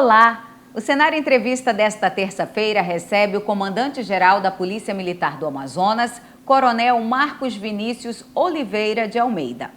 Olá! O Cenário Entrevista desta terça-feira recebe o comandante-geral da Polícia Militar do Amazonas, Coronel Marcos Vinícius Oliveira de Almeida.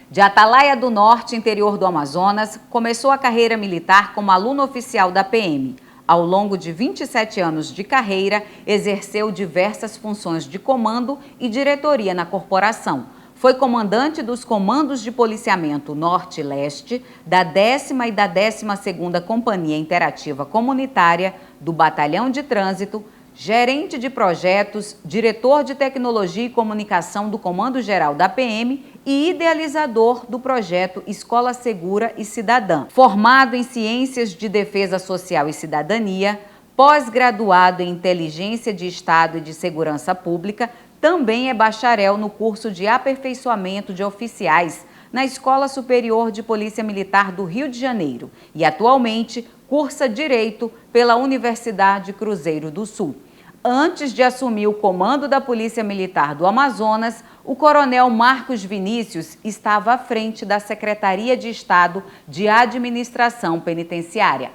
De Atalaia do Norte, interior do Amazonas, começou a carreira militar como aluno oficial da PM. Ao longo de 27 anos de carreira, exerceu diversas funções de comando e diretoria na corporação. Foi comandante dos Comandos de Policiamento Norte e Leste, da 10ª e da 12ª Companhia Interativa Comunitária, do Batalhão de Trânsito, gerente de projetos, diretor de Tecnologia e Comunicação do Comando Geral da PM e idealizador do projeto Escola Segura e Cidadã. Formado em Ciências de Defesa Social e Cidadania, pós-graduado em Inteligência de Estado e de Segurança Pública, também é bacharel no curso de aperfeiçoamento de oficiais na Escola Superior de Polícia Militar do Rio de Janeiro e atualmente cursa Direito pela Universidade Cruzeiro do Sul. Antes de assumir o comando da Polícia Militar do Amazonas, o coronel Marcos Vinícius estava à frente da Secretaria de Estado de Administração Penitenciária.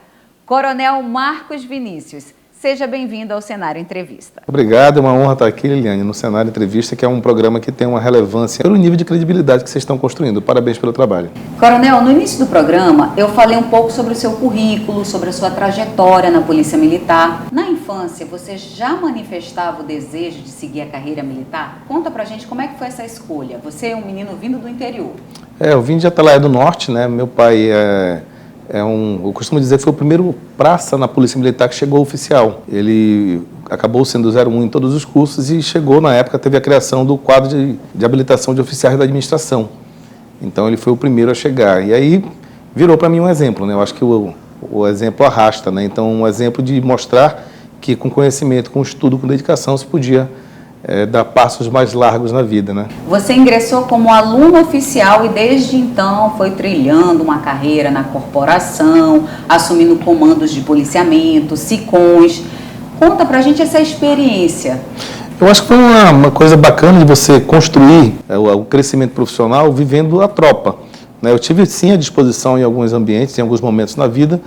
Coronel Marcos Vinícius, seja bem-vindo ao Cenário Entrevista. Obrigado, é uma honra estar aqui, Liliane, no Cenário Entrevista, que é um programa que tem uma relevância pelo nível de credibilidade que vocês estão construindo. Parabéns pelo trabalho. Coronel, no início do programa, eu falei um pouco sobre o seu currículo, sobre a sua trajetória na Polícia Militar. Na infância, você já manifestava o desejo de seguir a carreira militar? Conta pra gente como é que foi essa escolha. Você é um menino vindo do interior. Eu vim de Atalaia do Norte, né? Meu pai eu costumo dizer que foi o primeiro praça na Polícia Militar que chegou oficial. Ele acabou sendo 01 em todos os cursos e chegou, na época, teve a criação do quadro de habilitação de oficiais da administração. Então, ele foi o primeiro a chegar. E aí, virou para mim um exemplo, né? Eu acho que o exemplo arrasta, né? Então, um exemplo de mostrar que com conhecimento, com estudo, com dedicação, se podia dar passos mais largos na vida, né? Você ingressou como aluno oficial e desde então foi trilhando uma carreira na corporação, assumindo comandos de policiamento, SICOMs. Conta pra gente essa experiência. Eu acho que foi uma coisa bacana de você construir o crescimento profissional vivendo a tropa, né? Eu tive sim a disposição em alguns ambientes, em alguns momentos na vida,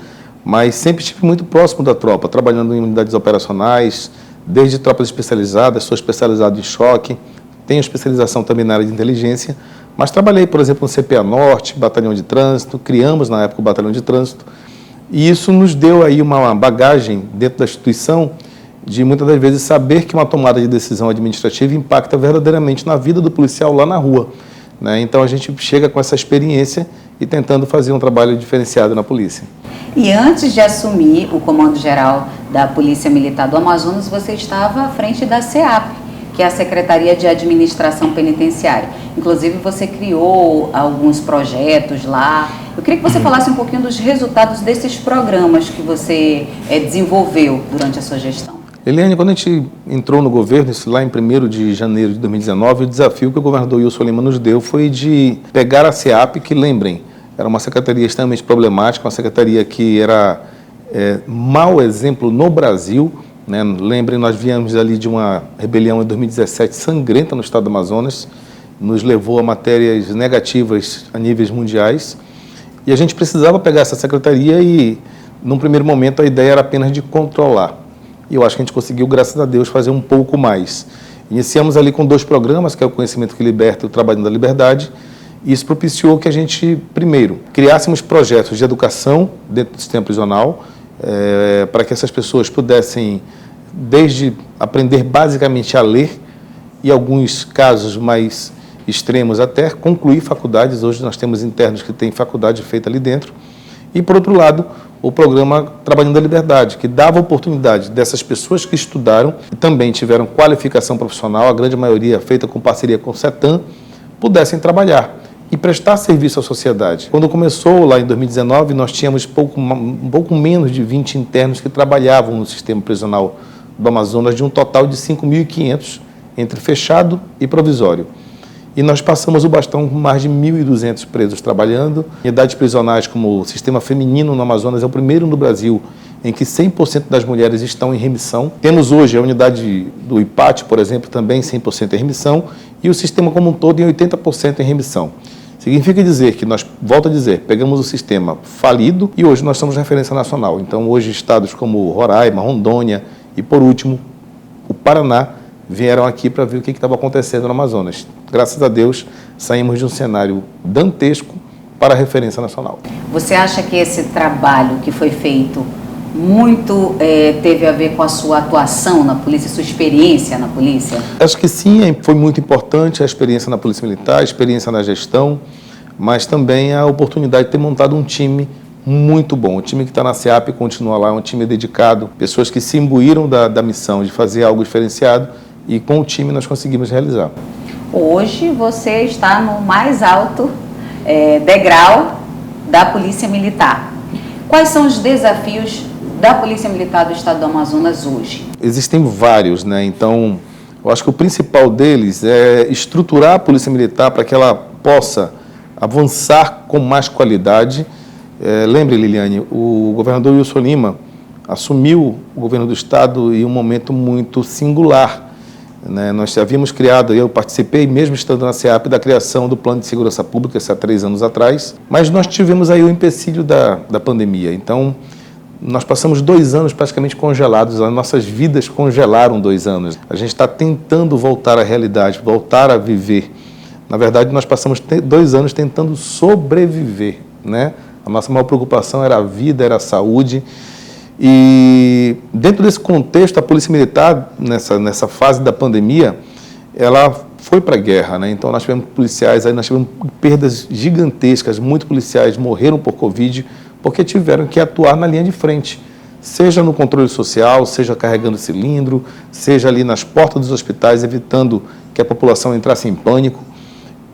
mas sempre estive muito próximo da tropa, trabalhando em unidades operacionais, desde tropas especializadas, sou especializado em choque, tenho especialização também na área de inteligência, mas trabalhei, por exemplo, no CPA Norte, Batalhão de Trânsito, criamos na época o Batalhão de Trânsito, e isso nos deu aí uma bagagem dentro da instituição de muitas das vezes saber que uma tomada de decisão administrativa impacta verdadeiramente na vida do policial lá na rua, né? Então a gente chega com essa experiência e tentando fazer um trabalho diferenciado na polícia. E antes de assumir o Comando Geral da Polícia Militar do Amazonas, você estava à frente da SEAP, que é a Secretaria de Administração Penitenciária. Inclusive, você criou alguns projetos lá. Eu queria que você falasse um pouquinho dos resultados desses programas que você desenvolveu durante a sua gestão. Eliane, quando a gente entrou no governo, isso lá em 1º de janeiro de 2019, o desafio que o governador Wilson Lima nos deu foi de pegar a SEAP, que lembrem, era uma secretaria extremamente problemática, uma secretaria que era mau exemplo no Brasil, né? Lembrem, nós viemos ali de uma rebelião em 2017 sangrenta no estado do Amazonas, nos levou a matérias negativas a níveis mundiais, e a gente precisava pegar essa secretaria e, num primeiro momento, a ideia era apenas de controlar. E eu acho que a gente conseguiu, graças a Deus, fazer um pouco mais. Iniciamos ali com 2 programas, que é o Conhecimento que Liberta e o Trabalho da Liberdade. E isso propiciou que a gente, primeiro, criássemos projetos de educação dentro do sistema prisional, para que essas pessoas pudessem, desde aprender basicamente a ler, e alguns casos mais extremos até, concluir faculdades. Hoje nós temos internos que têm faculdade feita ali dentro. E, por outro lado, o programa Trabalhando da Liberdade, que dava oportunidade dessas pessoas que estudaram e também tiveram qualificação profissional, a grande maioria feita com parceria com o CETAM, pudessem trabalhar e prestar serviço à sociedade. Quando começou lá em 2019, nós tínhamos um pouco menos de 20 internos que trabalhavam no sistema prisional do Amazonas, de um total de 5.500, entre fechado e provisório. E nós passamos o bastão com mais de 1.200 presos trabalhando. Unidades prisionais como o sistema feminino no Amazonas é o primeiro no Brasil em que 100% das mulheres estão em remissão. Temos hoje a unidade do IPAT, por exemplo, também 100% em remissão, e o sistema como um todo em 80% em remissão. Significa dizer que nós, volto a dizer, pegamos o sistema falido e hoje nós somos referência nacional. Então, hoje, estados como Roraima, Rondônia e, por último, o Paraná vieram aqui para ver o que estava acontecendo no Amazonas. Graças a Deus, saímos de um cenário dantesco para a referência nacional. Você acha que esse trabalho que foi feito muito teve a ver com a sua atuação na polícia, sua experiência na polícia? Acho que sim, foi muito importante a experiência na Polícia Militar, a experiência na gestão, mas também a oportunidade de ter montado um time muito bom. O time que está na SEAP continua lá, é um time dedicado, pessoas que se imbuíram da missão de fazer algo diferenciado e com o time nós conseguimos realizar. Hoje você está no mais alto degrau da Polícia Militar. Quais são os desafios da Polícia Militar do Estado do Amazonas hoje? Existem vários, né? Então, eu acho que o principal deles é estruturar a Polícia Militar para que ela possa avançar com mais qualidade. Lembre, Liliane, o governador Wilson Lima assumiu o governo do Estado em um momento muito singular, né? Nós havíamos criado, eu participei, mesmo estando na SEAP, da criação do Plano de Segurança Pública, há 3 anos atrás, mas nós tivemos aí o empecilho da pandemia. Então, nós passamos 2 anos praticamente congelados, as nossas vidas congelaram 2 anos. A gente está tentando voltar à realidade, voltar a viver. Na verdade, nós passamos 2 anos tentando sobreviver, né? A nossa maior preocupação era a vida, era a saúde. E dentro desse contexto, a Polícia Militar, nessa fase da pandemia, ela foi para a guerra, né? Então nós tivemos policiais, aí nós tivemos perdas gigantescas, muitos policiais morreram por Covid, porque tiveram que atuar na linha de frente, seja no controle social, seja carregando cilindro, seja ali nas portas dos hospitais, evitando que a população entrasse em pânico,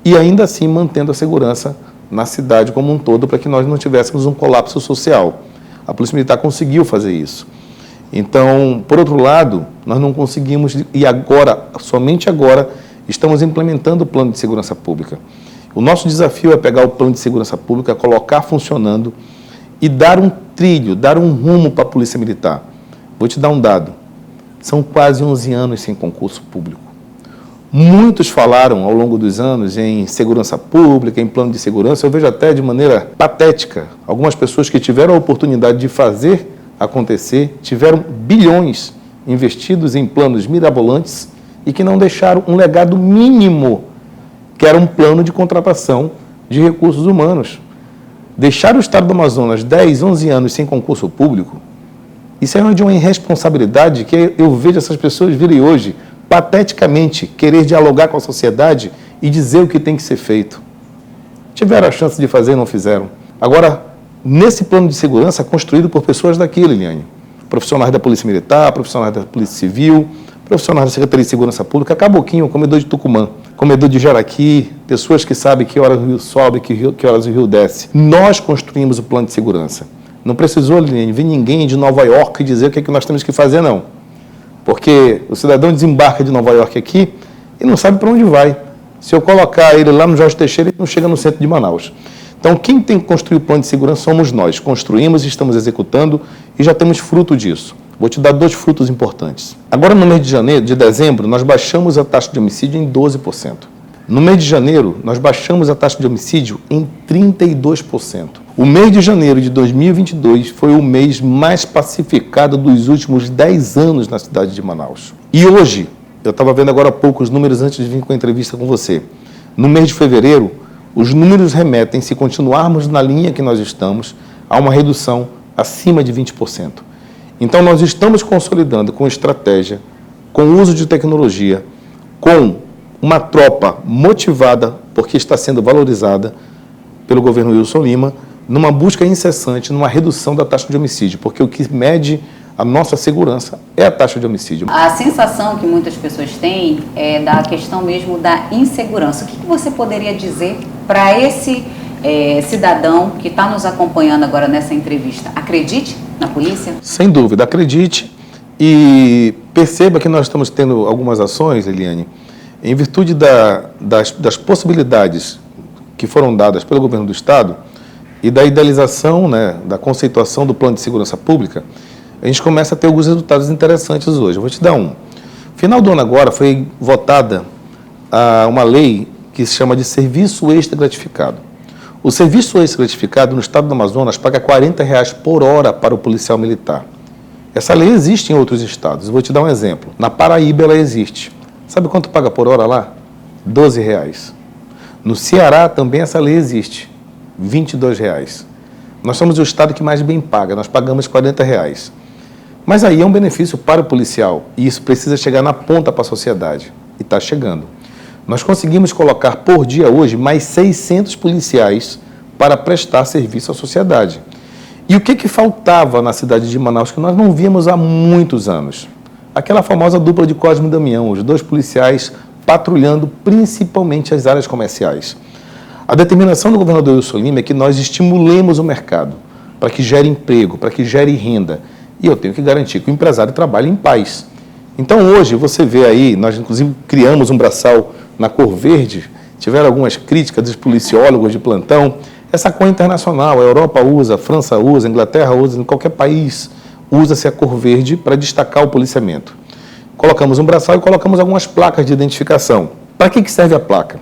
e ainda assim mantendo a segurança na cidade como um todo, para que nós não tivéssemos um colapso social. A Polícia Militar conseguiu fazer isso. Então, por outro lado, nós não conseguimos, e agora, somente agora, estamos implementando o Plano de Segurança Pública. O nosso desafio é pegar o Plano de Segurança Pública, colocar funcionando e dar um trilho, dar um rumo para a Polícia Militar. Vou te dar um dado. São quase 11 anos sem concurso público. Muitos falaram ao longo dos anos em segurança pública, em plano de segurança. Eu vejo até de maneira patética algumas pessoas que tiveram a oportunidade de fazer acontecer, tiveram bilhões investidos em planos mirabolantes e que não deixaram um legado mínimo, que era um plano de contratação de recursos humanos. Deixar o Estado do Amazonas 10, 11 anos sem concurso público, isso é de uma irresponsabilidade que eu vejo essas pessoas virem hoje, pateticamente, querer dialogar com a sociedade e dizer o que tem que ser feito. Tiveram a chance de fazer e não fizeram. Agora, nesse plano de segurança construído por pessoas daqui, Liliane, profissionais da Polícia Militar, profissionais da Polícia Civil, profissionais da Secretaria de Segurança Pública, Caboquinho, comedor de Tucumã, comedor de Jaraqui, pessoas que sabem que horas o rio sobe, que horas o rio desce. Nós construímos o plano de segurança. Não precisou, Liliane, vir ninguém de Nova York dizer o que é que nós temos que fazer, não. Porque o cidadão desembarca de Nova York aqui e não sabe para onde vai. Se eu colocar ele lá no Jorge Teixeira, ele não chega no centro de Manaus. Então, quem tem que construir o plano de segurança somos nós. Construímos, estamos executando e já temos fruto disso. Vou te dar 2 frutos importantes. Agora, no mês de dezembro, nós baixamos a taxa de homicídio em 12%. No mês de janeiro, nós baixamos a taxa de homicídio em 32%. O mês de janeiro de 2022 foi o mês mais pacificado dos últimos 10 anos na cidade de Manaus. E hoje, eu estava vendo agora há pouco os números antes de vir com a entrevista com você. No mês de fevereiro, os números remetem, se continuarmos na linha que nós estamos, a uma redução acima de 20%. Então, nós estamos consolidando com estratégia, com o uso de tecnologia, com uma tropa motivada, porque está sendo valorizada pelo governo Wilson Lima, numa busca incessante, numa redução da taxa de homicídio, porque o que mede a nossa segurança é a taxa de homicídio. A sensação que muitas pessoas têm é da questão mesmo da insegurança. O que você poderia dizer para esse cidadão que está nos acompanhando agora nessa entrevista? Acredite na polícia? Sem dúvida, acredite e perceba que nós estamos tendo algumas ações, Eliane, em virtude das possibilidades que foram dadas pelo governo do Estado e da idealização, né, da conceituação do Plano de Segurança Pública, a gente começa a ter alguns resultados interessantes hoje. Eu vou te dar um. No final do ano agora foi votada uma lei que se chama de serviço extra gratificado. O serviço extra gratificado no estado do Amazonas paga R$40 por hora para o policial militar. Essa lei existe em outros estados. Eu vou te dar um exemplo. Na Paraíba ela existe. Sabe quanto paga por hora lá? R$12. No Ceará também essa lei existe. R$22. Nós somos o estado que mais bem paga. Nós pagamos R$40. Mas aí é um benefício para o policial. E isso precisa chegar na ponta para a sociedade. E está chegando. Nós conseguimos colocar por dia hoje mais 600 policiais para prestar serviço à sociedade. E o que faltava na cidade de Manaus que nós não víamos há muitos anos? Aquela famosa dupla de Cosme e Damião, os dois policiais patrulhando principalmente as áreas comerciais. A determinação do governador Wilson Lima é que nós estimulemos o mercado para que gere emprego, para que gere renda. E eu tenho que garantir que o empresário trabalhe em paz. Então hoje você vê aí, nós inclusive criamos um braçal na cor verde, tiveram algumas críticas dos policiólogos de plantão. Essa cor internacional, a Europa usa, a França usa, a Inglaterra usa, em qualquer país usa-se a cor verde para destacar o policiamento. Colocamos um braçal e colocamos algumas placas de identificação. Para que serve a placa?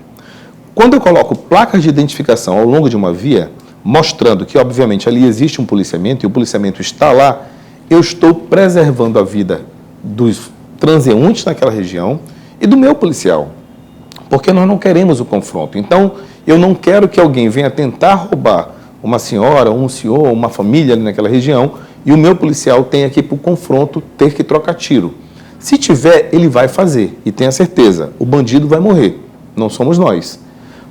Quando eu coloco placas de identificação ao longo de uma via, mostrando que obviamente ali existe um policiamento e o policiamento está lá, eu estou preservando a vida dos transeuntes naquela região e do meu policial. Porque nós não queremos o confronto. Então, eu não quero que alguém venha tentar roubar uma senhora, um senhor, uma família ali naquela região e o meu policial tenha que ir para o confronto ter que trocar tiro. Se tiver, ele vai fazer. E tenha certeza, o bandido vai morrer. Não somos nós.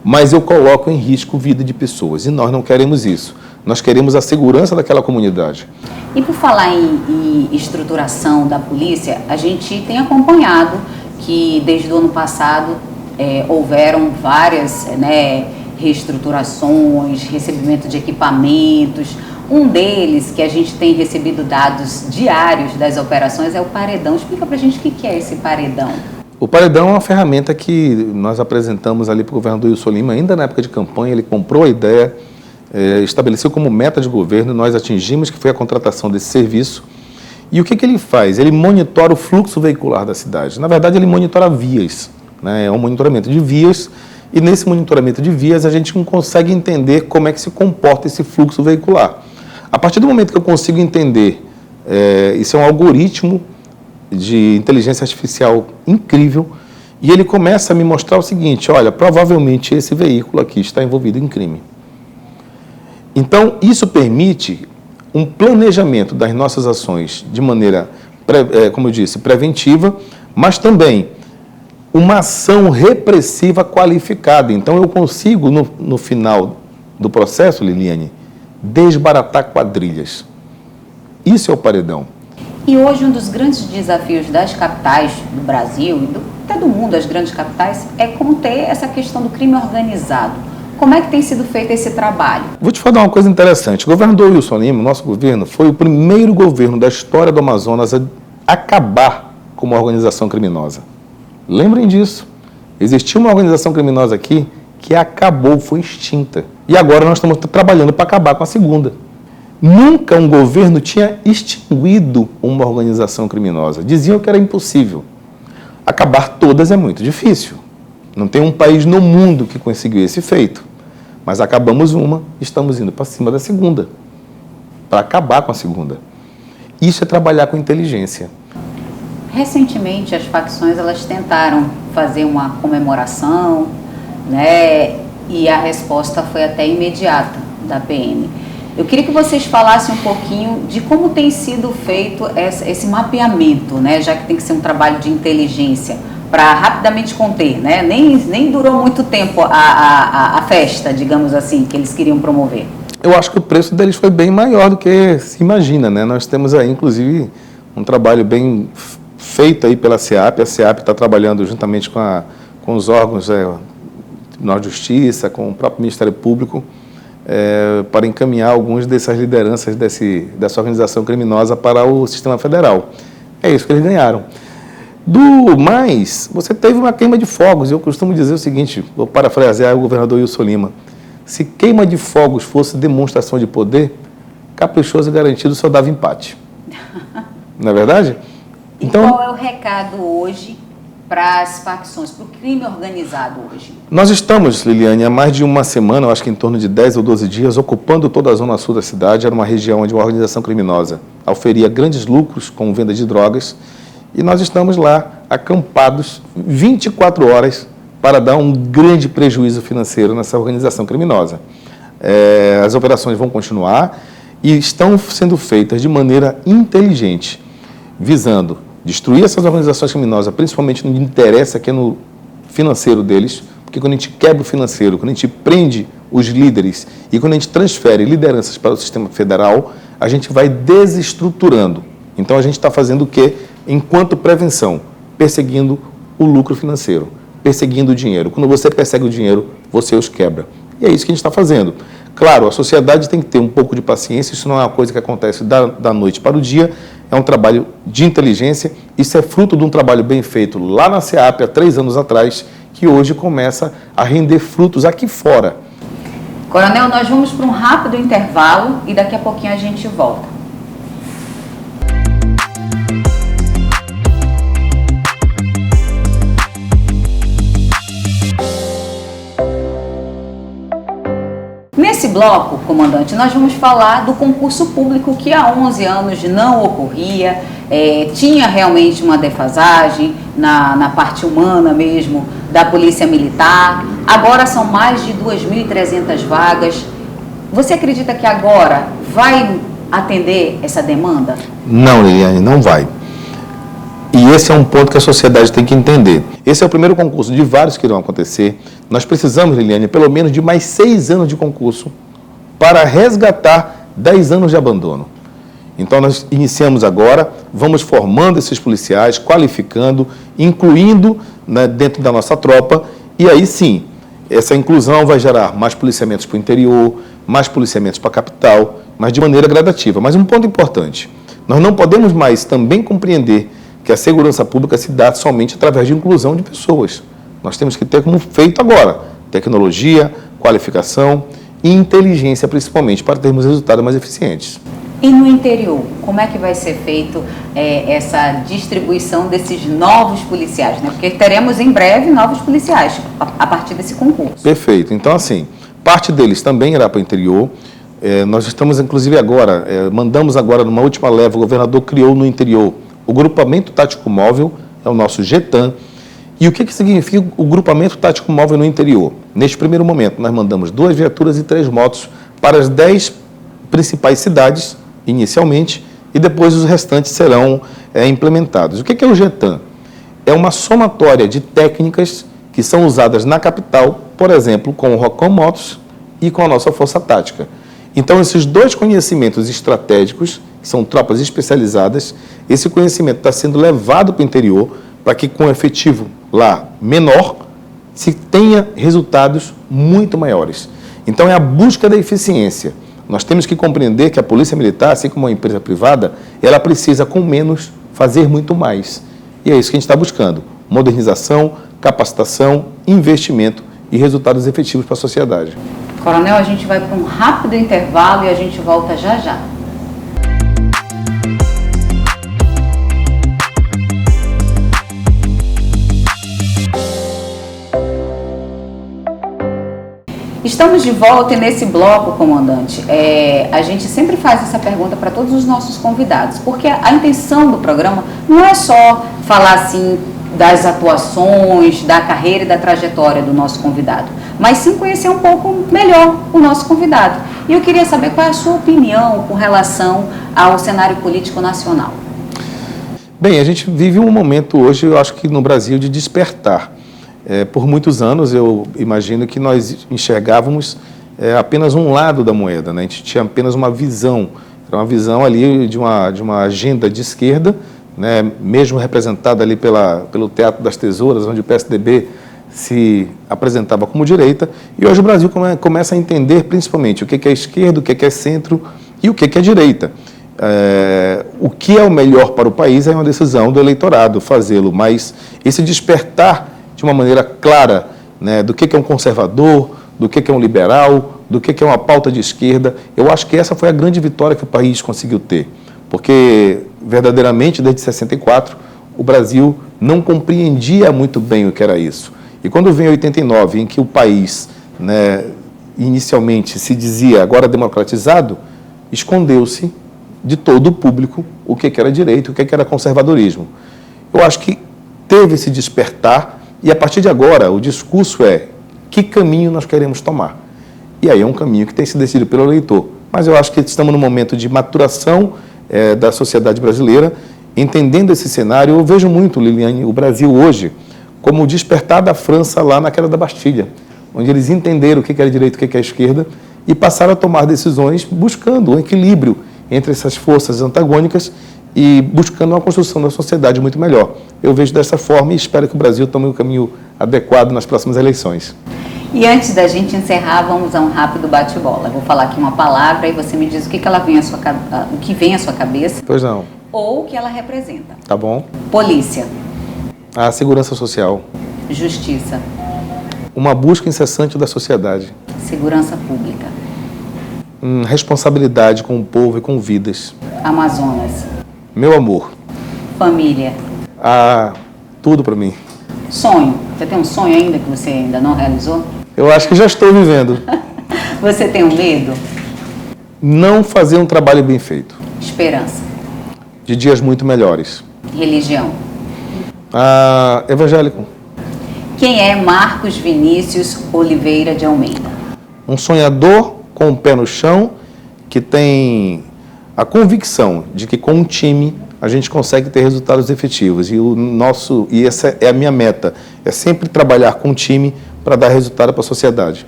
Mas eu coloco em risco a vida de pessoas e nós não queremos isso. Nós queremos a segurança daquela comunidade. E por falar em estruturação da polícia, a gente tem acompanhado que desde o ano passado houveram várias reestruturações, recebimento de equipamentos. Um deles, que a gente tem recebido dados diários das operações, é o paredão. Explica pra gente o que é esse paredão. O paredão é uma ferramenta que nós apresentamos ali para o governador Wilson Lima, ainda na época de campanha. Ele comprou a ideia, estabeleceu como meta de governo, nós atingimos, que foi a contratação desse serviço. E o que ele faz? Ele monitora o fluxo veicular da cidade. Na verdade, ele monitora vias. É um monitoramento de vias, e nesse monitoramento de vias a gente não consegue entender como é que se comporta esse fluxo veicular. A partir do momento que eu consigo entender, isso é um algoritmo de inteligência artificial incrível, e ele começa a me mostrar o seguinte: olha, provavelmente esse veículo aqui está envolvido em crime. Então, isso permite um planejamento das nossas ações de maneira, como eu disse, preventiva, mas também uma ação repressiva qualificada. Então, eu consigo, no final do processo, Liliane, desbaratar quadrilhas. Isso é o paredão. E hoje um dos grandes desafios das capitais do Brasil e até do mundo, as grandes capitais, é como ter essa questão do crime organizado. Como é que tem sido feito esse trabalho? Vou te falar uma coisa interessante. O governador Wilson Lima, nosso governo, foi o primeiro governo da história do Amazonas a acabar com uma organização criminosa. Lembrem disso. Existia uma organização criminosa aqui que acabou, foi extinta. E agora nós estamos trabalhando para acabar com a segunda. Nunca um governo tinha extinguido uma organização criminosa. Diziam que era impossível. Acabar todas é muito difícil. Não tem um país no mundo que conseguiu esse feito. Mas acabamos uma, estamos indo para cima da segunda, para acabar com a segunda. Isso é trabalhar com inteligência. Recentemente, as facções elas tentaram fazer uma comemoração, e a resposta foi até imediata da PM. Eu queria que vocês falassem um pouquinho de como tem sido feito esse mapeamento, já que tem que ser um trabalho de inteligência, para rapidamente conter, Nem durou muito tempo a festa, digamos assim, que eles queriam promover. Eu acho que o preço deles foi bem maior do que se imagina, Nós temos aí, inclusive, um trabalho bem feito aí pela SEAP. A SEAP está trabalhando juntamente com os órgãos da Tribunal de Justiça, com o próprio Ministério Público, para encaminhar algumas dessas lideranças dessa organização criminosa para o sistema federal. É isso que eles ganharam. Do mais, você teve uma queima de fogos. Eu costumo dizer o seguinte, vou parafrasear o governador Wilson Lima: se queima de fogos fosse demonstração de poder, caprichoso e garantido só dava empate. Não é verdade? Então, qual é o recado hoje para as facções, para o crime organizado hoje? Nós estamos, Liliane, há mais de uma semana, eu acho que em torno de 10 ou 12 dias, ocupando toda a zona sul da cidade. Era uma região onde uma organização criminosa oferia grandes lucros com venda de drogas, e nós estamos lá acampados 24 horas para dar um grande prejuízo financeiro nessa organização criminosa. As operações vão continuar e estão sendo feitas de maneira inteligente, visando destruir essas organizações criminosas, principalmente no que interessa, que é no financeiro deles, porque quando a gente quebra o financeiro, quando a gente prende os líderes e quando a gente transfere lideranças para o sistema federal, a gente vai desestruturando. Então a gente está fazendo o quê? Enquanto prevenção, perseguindo o lucro financeiro, perseguindo o dinheiro. Quando você persegue o dinheiro, você os quebra. E é isso que a gente está fazendo. Claro, a sociedade tem que ter um pouco de paciência, isso não é uma coisa que acontece da noite para o dia, é um trabalho de inteligência, isso é fruto de um trabalho bem feito lá na SEAP há 3 anos atrás, que hoje começa a render frutos aqui fora. Coronel, nós vamos para um rápido intervalo e daqui a pouquinho a gente volta. Nesse bloco, comandante, nós vamos falar do concurso público que há 11 anos não ocorria, tinha realmente uma defasagem na parte humana mesmo da Polícia Militar. Agora são mais de 2.300 vagas. Você acredita que agora vai atender essa demanda? Não, Liliane, não vai. E esse é um ponto que a sociedade tem que entender. Esse é o primeiro concurso de vários que irão acontecer. Nós precisamos, Liliane, pelo menos de mais 6 anos de concurso para resgatar 10 anos de abandono. Então, nós iniciamos agora, vamos formando esses policiais, qualificando, incluindo, né, dentro da nossa tropa, e aí sim, essa inclusão vai gerar mais policiamentos para o interior, mais policiamentos para a capital, mas de maneira gradativa. Mas um ponto importante, nós não podemos mais também compreender que a segurança pública se dá somente através de inclusão de pessoas. Nós temos que ter como feito agora, tecnologia, qualificação e inteligência, principalmente, para termos resultados mais eficientes. E no interior, como é que vai ser feito essa distribuição desses novos policiais, né? Porque teremos em breve novos policiais a partir desse concurso. Perfeito. Então, assim, parte deles também irá para o interior. Nós estamos, inclusive, agora, mandamos agora, numa última leva, o governador criou no interior o Grupamento Tático Móvel, é o nosso GETAM. E o que significa o Grupamento Tático Móvel no interior? Neste primeiro momento, nós mandamos 2 viaturas e 3 motos para as 10 principais cidades, inicialmente, e depois os restantes serão implementados. O que é o GETAM? É uma somatória de técnicas que são usadas na capital, por exemplo, com o Rocon Motos e com a nossa Força Tática. Então, esses 2 conhecimentos estratégicos, que são tropas especializadas, esse conhecimento está sendo levado para o interior para que, com efetivo lá menor, se tenha resultados muito maiores. Então, é a busca da eficiência. Nós temos que compreender que a Polícia Militar, assim como uma empresa privada, ela precisa, com menos, fazer muito mais. E é isso que a gente está buscando. Modernização, capacitação, investimento e resultados efetivos para a sociedade. Coronel, a gente vai para um rápido intervalo e a gente volta já já. Estamos de volta e nesse bloco, comandante, a gente sempre faz essa pergunta para todos os nossos convidados, porque a intenção do programa não é só falar assim das atuações, da carreira e da trajetória do nosso convidado, mas sim conhecer um pouco melhor o nosso convidado. E eu queria saber qual é a sua opinião com relação ao cenário político nacional. Bem, a gente vive um momento hoje, eu acho que no Brasil, de despertar. Por muitos anos, eu imagino que nós enxergávamos apenas um lado da moeda, né? A gente tinha apenas uma visão, era uma visão ali de uma agenda de esquerda, né? Mesmo representada ali pelo Teatro das Tesouras, onde o PSDB se apresentava como direita, e hoje o Brasil começa a entender principalmente o que é esquerda, o que é centro e o que é direita. O que é o melhor para o país é uma decisão do eleitorado fazê-lo, mas esse despertar de uma maneira clara, né, do que é um conservador, do que é um liberal, do que é uma pauta de esquerda, eu acho que essa foi a grande vitória que o país conseguiu ter, porque verdadeiramente desde 64 o Brasil não compreendia muito bem o que era isso. E quando vem 89, em que o país, né, inicialmente se dizia agora democratizado, escondeu-se de todo o público o que era direito, o que era conservadorismo. Eu acho que teve esse despertar e, a partir de agora, o discurso é que caminho nós queremos tomar. E aí é um caminho que tem sido decidido pelo eleitor. Mas eu acho que estamos num momento de maturação da sociedade brasileira, entendendo esse cenário. Eu vejo muito, Liliane, o Brasil hoje como o despertar da França lá na queda da Bastilha, onde eles entenderam o que era direito e o que é esquerda e passaram a tomar decisões buscando um equilíbrio entre essas forças antagônicas e buscando uma construção da sociedade muito melhor. Eu vejo dessa forma e espero que o Brasil tome um caminho adequado nas próximas eleições. E antes da gente encerrar, vamos a um rápido bate-bola. Vou falar aqui uma palavra e você me diz o que vem à sua cabeça. Pois não. Ou o que ela representa. Tá bom. Polícia. A segurança social. Justiça. Uma busca incessante da sociedade. Segurança pública. Responsabilidade com o povo e com vidas. Amazonas. Meu amor. Família. Tudo para mim. Sonho. Você tem um sonho ainda que você ainda não realizou? Eu acho que já estou vivendo. Você tem um medo? Não fazer um trabalho bem feito. Esperança. De dias muito melhores. Religião. Evangélico. Quem é Marcos Vinícius Oliveira de Almeida? Um sonhador com o pé no chão, que tem a convicção de que com um time a gente consegue ter resultados efetivos. E essa é a minha meta, é sempre trabalhar com um time para dar resultado para a sociedade.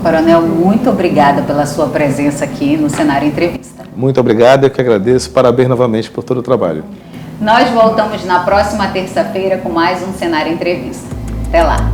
Coronel, muito obrigada pela sua presença aqui no Cenário Entrevista. Muito obrigado, eu que agradeço. Parabéns novamente por todo o trabalho. Nós voltamos na próxima terça-feira com mais um Cenário Entrevista. Até lá!